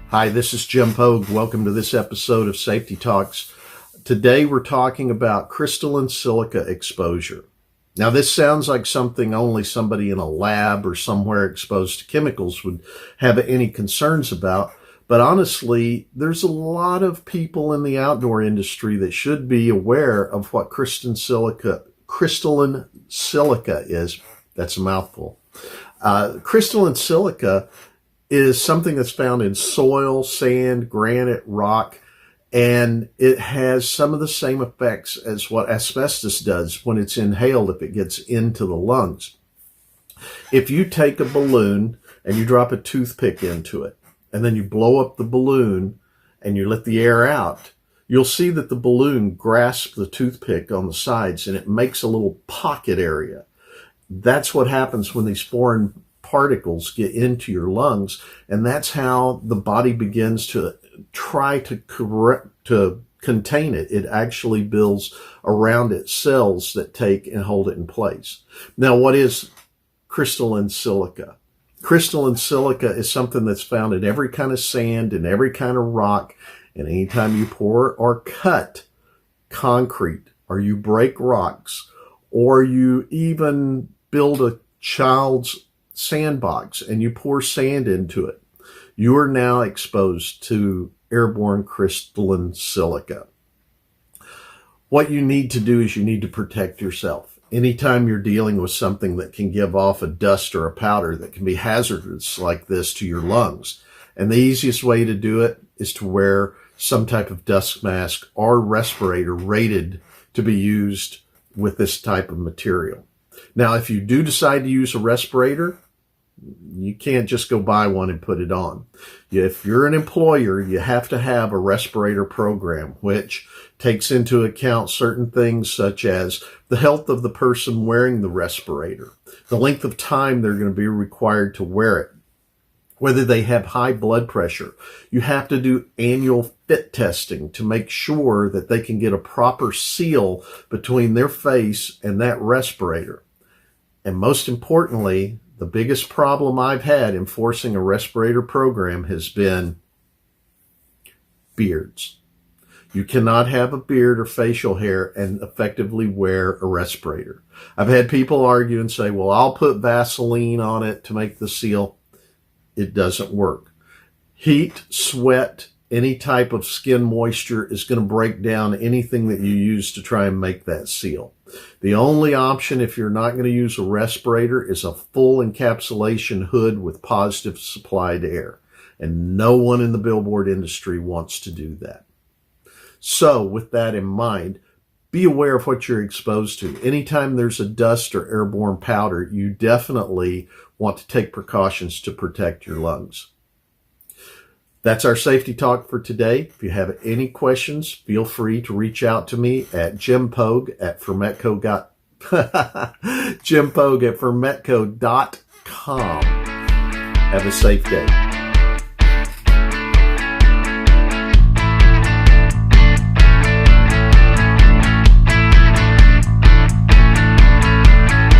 Hi, this is Jim Pogue. Welcome to this episode of Safety Talks. Today we're talking about crystalline silica exposure. Now this sounds like something only somebody in a lab or somewhere exposed to chemicals would have any concerns about, but honestly, there's a lot of people in the outdoor industry that should be aware of what crystalline silica is. That's a mouthful. Crystalline silica is something that's found in soil, sand, granite, rock, and it has some of the same effects as what asbestos does when it's inhaled if it gets into the lungs. If you take a balloon and you drop a toothpick into it, and then you blow up the balloon and you let the air out, you'll see that the balloon grasps the toothpick on the sides and it makes a little pocket area. That's what happens when these foreign particles get into your lungs, and that's how the body begins to try to contain it. It actually builds around it cells that take and hold it in place. Now, what is crystalline silica? Crystalline silica is something that's found in every kind of sand and every kind of rock, and anytime you pour or cut concrete, or you break rocks, or you even build a child's sandbox and you pour sand into it, you are now exposed to airborne crystalline silica. What you need to do is you need to protect yourself. Anytime you're dealing with something that can give off a dust or a powder that can be hazardous like this to your lungs, and the easiest way to do it is to wear some type of dust mask or respirator rated to be used with this type of material. Now, if you do decide to use a respirator, you can't just go buy one and put it on. If you're an employer, you have to have a respirator program, which takes into account certain things such as the health of the person wearing the respirator, the length of time they're going to be required to wear it, whether they have high blood pressure. You have to do annual fit testing to make sure that they can get a proper seal between their face and that respirator. And most importantly, the biggest problem I've had enforcing a respirator program has been beards. You cannot have a beard or facial hair and effectively wear a respirator. I've had people argue and say, well, I'll put Vaseline on it to make the seal. It doesn't work. Heat, sweat, any type of skin moisture is going to break down anything that you use to try and make that seal. The only option if you're not going to use a respirator is a full encapsulation hood with positive supplied air. And no one in the billboard industry wants to do that. So with that in mind, be aware of what you're exposed to. Anytime there's a dust or airborne powder, you definitely want to take precautions to protect your lungs. That's our safety talk for today. If you have any questions, feel free to reach out to me at jimpogue@fermetco.com. Have a safe day.